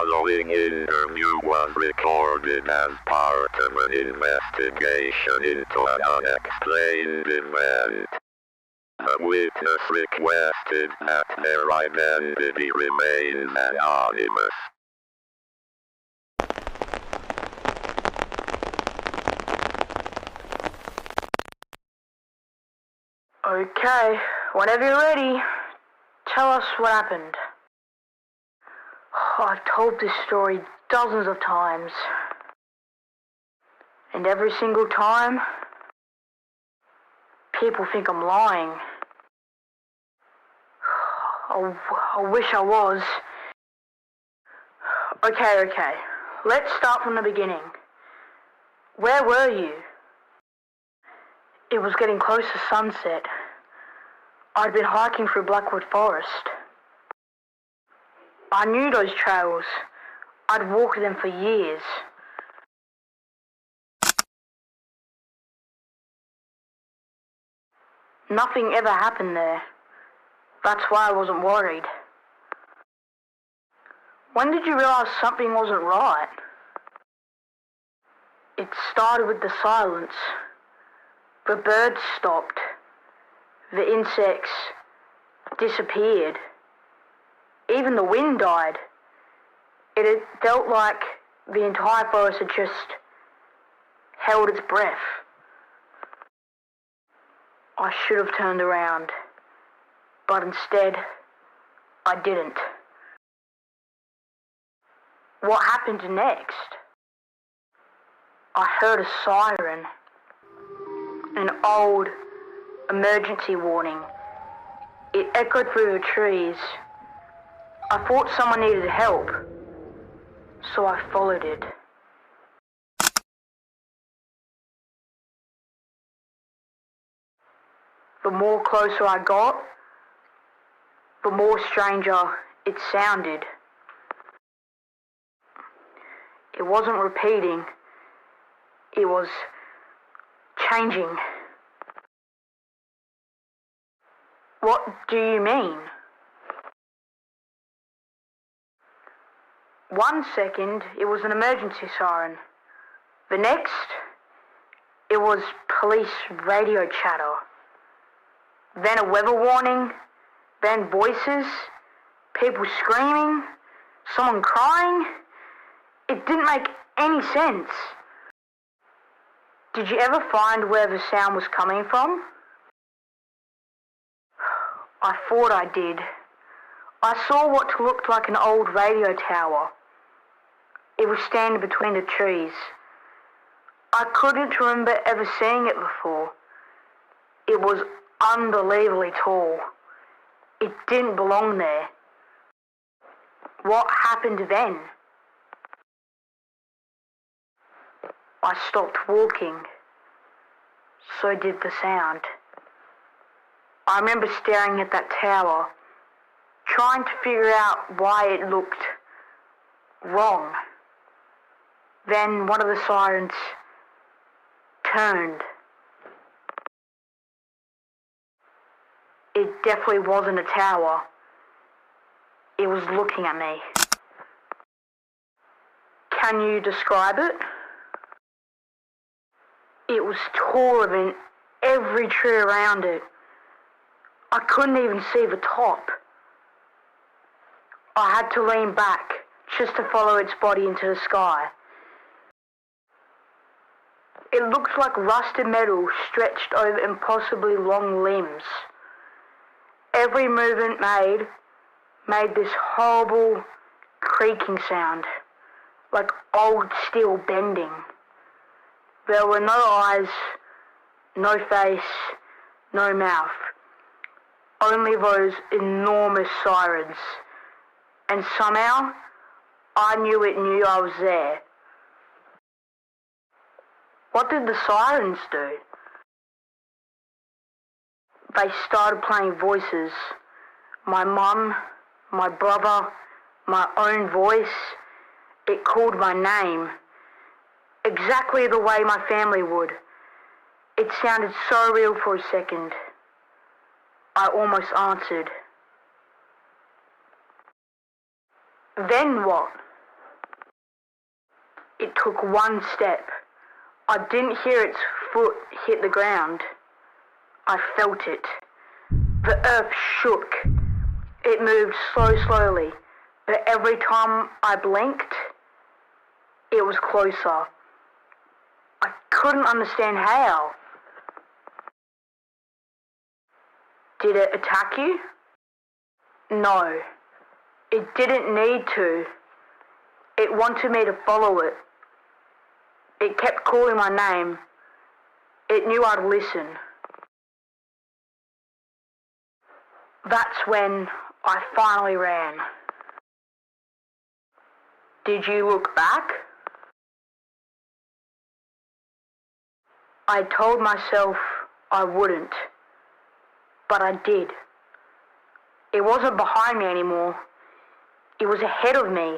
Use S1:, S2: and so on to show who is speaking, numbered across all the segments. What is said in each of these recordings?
S1: following interview was recorded as part of an investigation into an unexplained event. The witness requested that their identity remain anonymous.
S2: Okay, whenever you're ready, tell us what happened. I've told this story dozens of times. And every single time, people think I'm lying. I wish I was. Okay. Let's start from the beginning. Where were you? It was getting close to sunset. I'd been hiking through Blackwood Forest. I knew those trails. I'd walked them for years. Nothing ever happened there. That's why I wasn't worried. When did you realize something wasn't right? It started with the silence. The birds stopped. The insects disappeared. Even the wind died. It had felt like the entire forest had just held its breath. I should have turned around, but instead, I didn't. What happened next? I heard a siren, an old emergency warning. It echoed through the trees. I thought someone needed help, so I followed it. The more closer I got, the more stranger it sounded. It wasn't repeating, it was changing. What do you mean? 1 second, it was an emergency siren. The next, it was police radio chatter. Then a weather warning, then voices, people screaming, someone crying. It didn't make any sense. Did you ever find where the sound was coming from? I thought I did. I saw what looked like an old radio tower. It was standing between the trees. I couldn't remember ever seeing it before. It was unbelievably tall. It didn't belong there. What happened then? I stopped walking. So did the sound. I remember staring at that tower, trying to figure out why it looked wrong. Then one of the sirens turned. It definitely wasn't a tower. It was looking at me. Can you describe it? It was taller than every tree around it. I couldn't even see the top. I had to lean back just to follow its body into the sky. It looked like rusted metal stretched over impossibly long limbs. Every movement made this horrible creaking sound, like old steel bending. There were no eyes, no face, no mouth. Only those enormous sirens. And somehow, I knew it knew I was there. What did the sirens do? They started playing voices. My mum, my brother, my own voice. It called my name. Exactly the way my family would. It sounded so real for a second. I almost answered. Then what? It took one step. I didn't hear its foot hit the ground. I felt it. The earth shook. It moved so slowly, but every time I blinked, it was closer. I couldn't understand how. Did it attack you? No. It didn't need to. It wanted me to follow it. It kept calling my name. It knew I'd listen. That's when I finally ran. Did you look back? I told myself I wouldn't, but I did. It wasn't behind me anymore. It was ahead of me.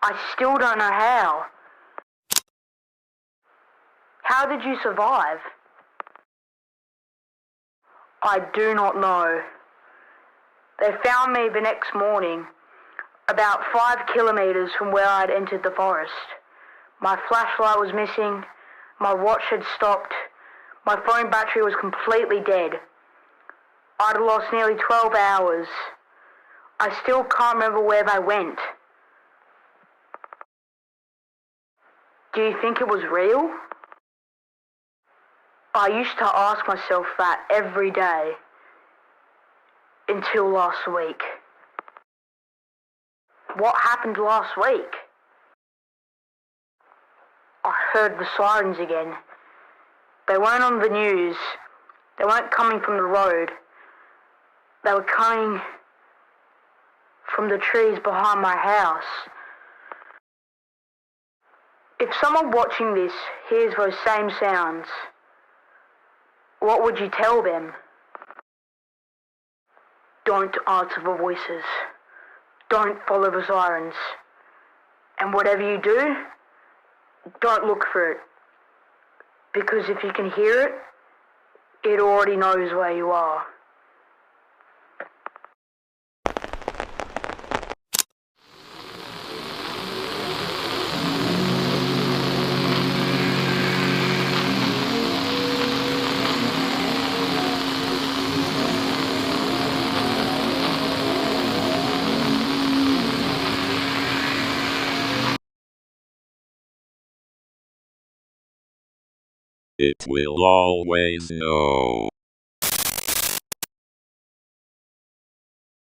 S2: I still don't know how. How did you survive? I do not know. They found me the next morning, about 5 kilometers from where I'd entered the forest. My flashlight was missing, my watch had stopped, my phone battery was completely dead. I'd lost nearly 12 hours. I still can't remember where they went. Do you think it was real? I used to ask myself that every day. Until last week. What happened last week? I heard the sirens again. They weren't on the news. They weren't coming from the road. They were coming from the trees behind my house. If someone watching this hears those same sounds, what would you tell them? Don't answer the voices. Don't follow the sirens. And whatever you do, don't look for it. Because if you can hear it, it already knows where you are.
S1: It will always know.